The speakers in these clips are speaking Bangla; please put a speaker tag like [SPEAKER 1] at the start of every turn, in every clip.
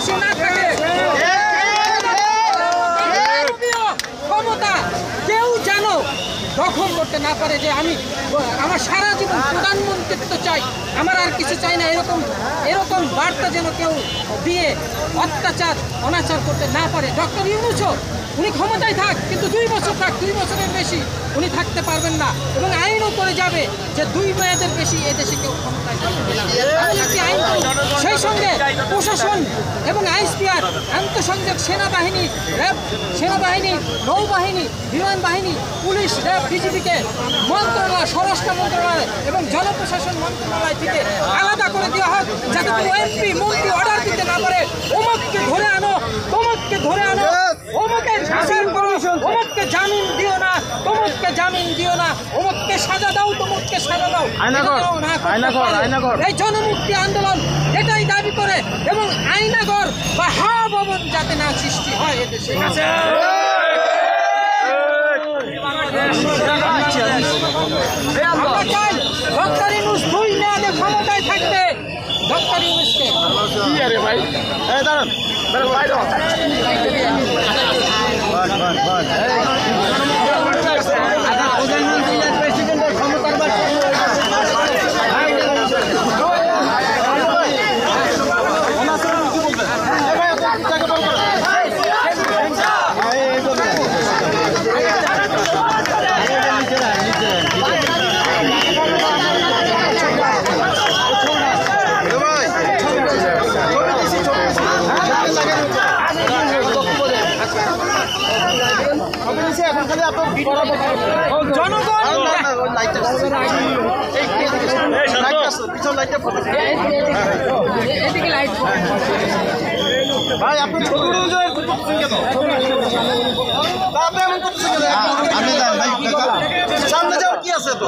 [SPEAKER 1] বেশি না থাকে, ক্ষমতা কেউ যেন দখল করতে না পারে যে আমি আমার সারা জীবন প্রধানমন্ত্রিত্ব চাই, আমার আর কিছু চাই না, এরকম বার্তা যেন কেউ দিয়ে অত্যাচার অনাচার করতে না পারে। ডক্টর ইউনূসও উনি ক্ষমতায় থাক, কিন্তু 2 বছর থাক, 2 বছরের বেশি উনি থাকতে পারবেন না, এবং আইনও করে যাবে যে 2 মেয়াদের বেশি এদেশে কেউ ক্ষমতায় থাকবে না। একটি আইন, সেই সঙ্গে প্রশাসন এবং আইএসপিআর, আন্তঃসংযোগ, সেনাবাহিনী, র্যাব, সেনাবাহিনী, নৌবাহিনী, বিমান বাহিনী, পুলিশ, র্যাব, বিজিবিকে মন্ত্রণালয়, স্বরাষ্ট্র মন্ত্রণালয় এবং জনপ্রশাসন মন্ত্রণালয় থেকে আলাদা করে দেওয়া হোক, যাতে কোনো এমপি মন্ত্রী অর্ডার দিতে না পারে অমুককে ধরে আনো, তমুককে ধরে আনো, অমুকে শাসন করো, অমুককে জামিন দিও না, তমুককে জামিন দিও না, অমুককে সাজা দাও, তমুককে সাজা দাও। এই জনমুক্তি আন্দোলন এটাই দাবি করে, এবং আয়নাগর বা হাওয়া ভবন যাতে না সৃষ্টি হয় এদেশে। আমরা চাই ডক্টর ইউনূস 2 মেয়াদে ক্ষমতায় থাকবে। ডক্টর ইউনূসকে
[SPEAKER 2] ভাই আপনি ছোট সামনে যাওয়ার কি আছে? তো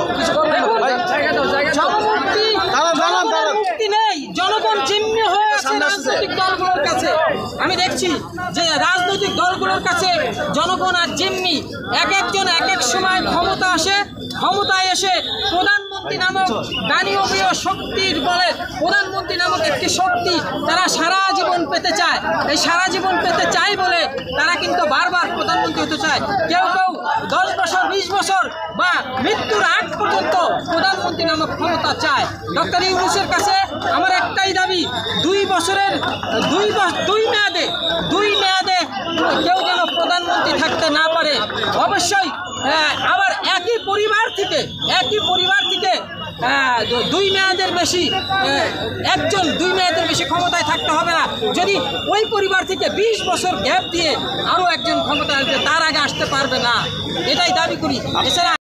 [SPEAKER 1] মুক্তি নেই, জনগণ জিম্মি হয়ে আছে রাজনৈতিক দলগুলোর কাছে। আমি দেখছি যে রাজনৈতিক দলগুলোর কাছে জনগণ আর জিম্মি। একজন এক এক সময় ক্ষমতা আসে, ক্ষমতায় এসে প্রধানমন্ত্রী নামক দানবীয় শক্তির বলে, প্রধানমন্ত্রী নামক একটি শক্তি তারা সারা জীবন পেতে চায়। এই সারা জীবন পেতে চায় বলে তারা কিন্তু বারবার প্রধানমন্ত্রী হতে চায়। কেউ কেউ 10 বছর, 20 বছর বা মৃত্যুর আগ পর্যন্ত প্রধানমন্ত্রী নামক ক্ষমতা চায়। ডক্টর ইউনূসের কাছে আমার একটাই দাবি, 2 বছরের 2 মেয়াদে কেউ যেন প্রধানমন্ত্রী থাকতে না পারে। অবশ্যই আবার একই পরিবার থেকে 2 মেয়াদের বেশি একজন 2 মেয়াদের বেশি ক্ষমতায় থাকতে হবে না। যদি ওই পরিবার থেকে 20 বছর গ্যাপ দিয়ে আরও একজন ক্ষমতায় আসবে, তার আগে আসতে পারবে না, এটাই দাবি করি। এছাড়া